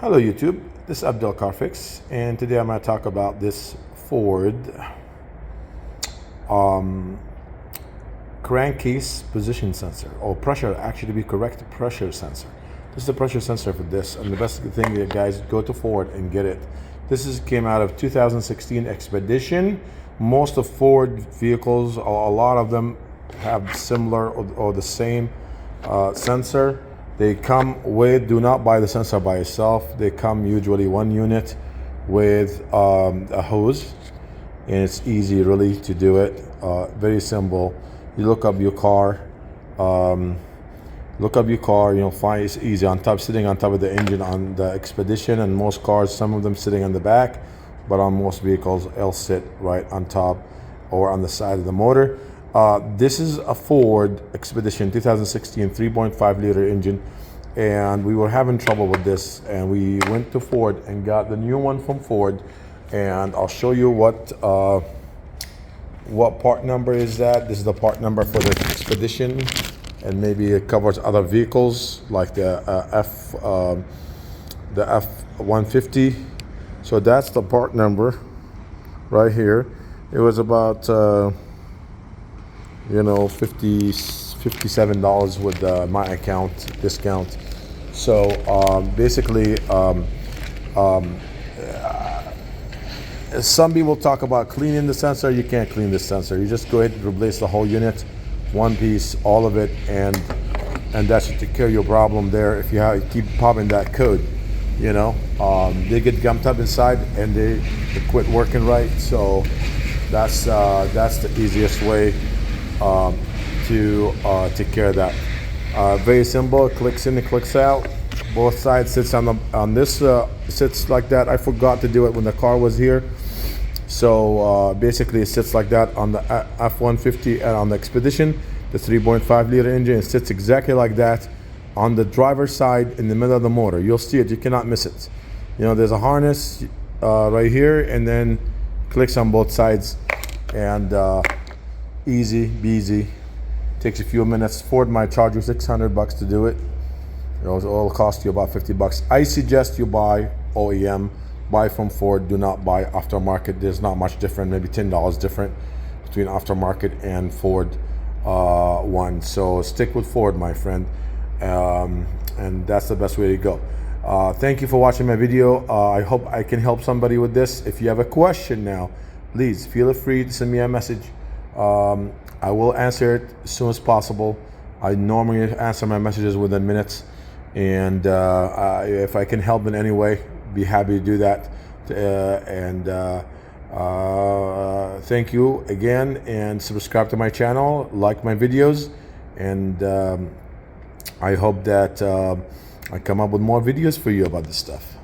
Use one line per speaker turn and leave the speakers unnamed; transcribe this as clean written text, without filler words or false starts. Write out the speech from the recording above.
Hello YouTube, this is Abdel Carfix, and today I'm going to talk about this Ford crankcase position sensor, or pressure, actually to be correct, pressure sensor. This is the pressure sensor for this, and the best thing, you guys, go to Ford and get it. Came out of 2016 Expedition. Most of Ford vehicles, a lot of them have similar or the same sensor. They come with, do not buy the sensor by itself. They come usually one unit with a hose, and it's easy really to do it. Very simple. You look up your car, you'll find it's easy. On top, sitting on top of the engine on the Expedition, and most cars, some of them sitting on the back, but on most vehicles it'll sit right on top or on the side of the motor. This is a Ford Expedition 2016 3.5 liter engine, and we were having trouble with this, and we went to Ford and got the new one from Ford, and I'll show you what part number is that. This is the part number for the Expedition, and maybe it covers other vehicles like the F-150. So that's the part number right here. It was about $57 with my account discount. So basically, some people talk about cleaning the sensor. You can't clean the sensor. You just go ahead and replace the whole unit, one piece, all of it, and that should take care of your problem there. If you keep popping that code, they get gummed up inside and they quit working right. So that's the easiest way to take care of that. Very simple. It clicks in, it clicks out. Both sides sits on this sits like that. I forgot to do it when the car was here. So basically it sits like that on the F-150 and on the Expedition, the 3.5 liter engine. It sits exactly like that on the driver's side in the middle of the motor. You'll see it, you cannot miss it. There's a harness right here, and then clicks on both sides, and easy peasy. Takes a few minutes. Ford might charge you $600 to do it. It'll cost you about $50. I suggest you buy OEM, buy from Ford. Do not buy aftermarket. There's not much different, maybe $10 different between aftermarket and Ford one. So stick with Ford, my friend, and that's the best way to go. Thank you for watching my video. I hope I can help somebody with this. If you have a question now, please feel free to send me a message. I will answer it as soon as possible. I normally answer my messages within minutes, and if I can help in any way, be happy to do that. Thank you again, and subscribe to my channel, like my videos, and I hope that I come up with more videos for you about this stuff.